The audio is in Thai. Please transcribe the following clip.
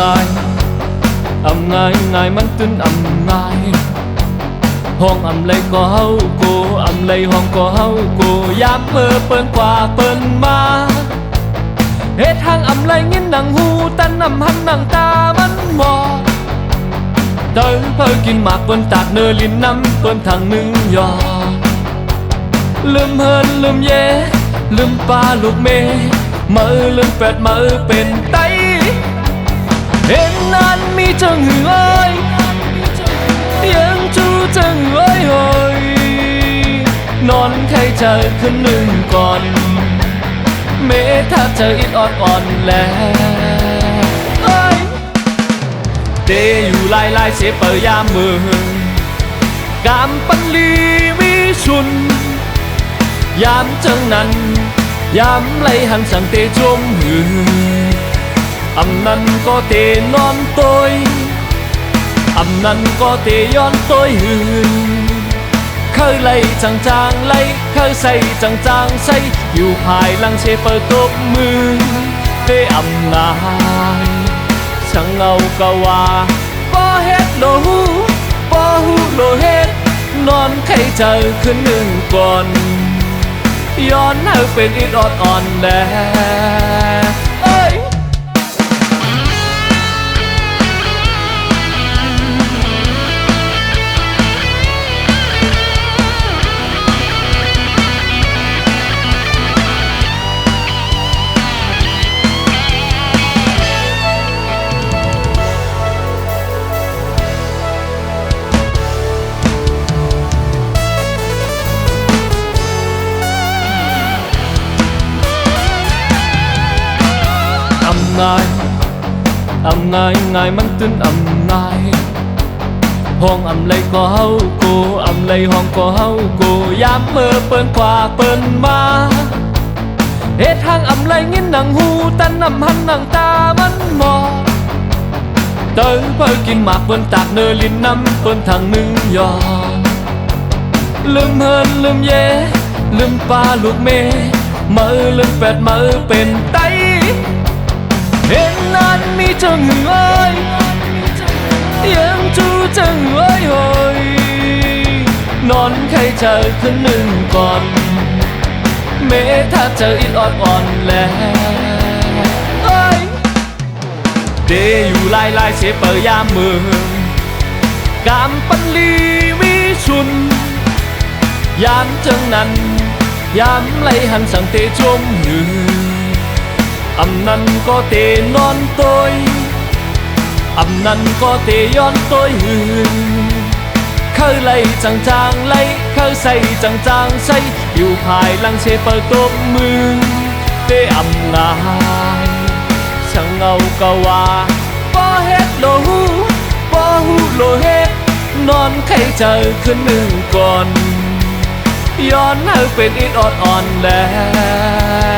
ง่ายมันตื่นง่ายห้องเลยก็เฮากูเลยห้องก็เฮากูยามเปิ้นกว่าเปิ้นมาเฮ็ดทางเลยยินหนังหูแต่หันหนังตามันมองเดินเพิ่กินหมากเปิ้นตากเนอลินน้ำเปิ้นทางหนึ่งยอลืมเฮินลืมเย่ลืมปลาลูกเมมือลืมเป็ดมือเป็นไตเห็นนั้นมีจังเอ้ยยังจูจังเอ้ยนอนใครเจอขึ้นหนึ่งก่อนเมถ้าเจออิดอ่อนแล้วเดอยู่ลายเสเปยามมือกามปันลีวิชุนยามจังนั้นยามไล่หันสั่งเตจมหือนั้นก็เตนอนตัวนั้นก็เตย้อนตัวหือเคยไล่จางไล่เคยใส่จางใส่อยู่ภายหลังเชเปิดตบมือเตนายช่างเงากะว่าบ่เฮ็ดโลหูบ่หูโลเฮ็ดนอนใครเจอขึ้นหนึ่งก่อนย้อนให้เป็นอิดอ่อนแลง่ายมันตื่นง่ายห้องเลยก็เฮากูเลยห้องก็เฮากูยามเปิ้นกว่าเปิ้นมาเฮ็ดทางเลยยินหนังหูแต่หันหนังตามันมองเดินเพิ่กินหมากเปิ้นตากเนอลินน้ำเปิ้นทางหนึ่งยอลืมเฮินลืมเย่ลืมปลาลูกเมมือลืมเป็ดมือเป็นไตเห็นนั้นมีจังเอ้ยยังจูจังเอ้ยนอนใครเจอขึ้นหนึ่งก่อนเมถ้าเจออิดอ่อนแล้วเดอยู่ลายเสเปยามมือกามปันลีวิชุนยามจังนั้นยามไล่หันสั่งเตจมหือนั้นก็เตนอนตัวนั้นก็เตย้อนตัวหือเคยไล่จางไล่เคยใส่จางใส่อยู่ภายหลังเชเปิดตบมือเตนายช่างเงากะว่าบ่เฮ็ดโลหูบ่หูโลเฮ็ดนอนใครเจอขึ้นหนึ่งก่อนย้อนให้เป็นอิดอ่อนแล้ว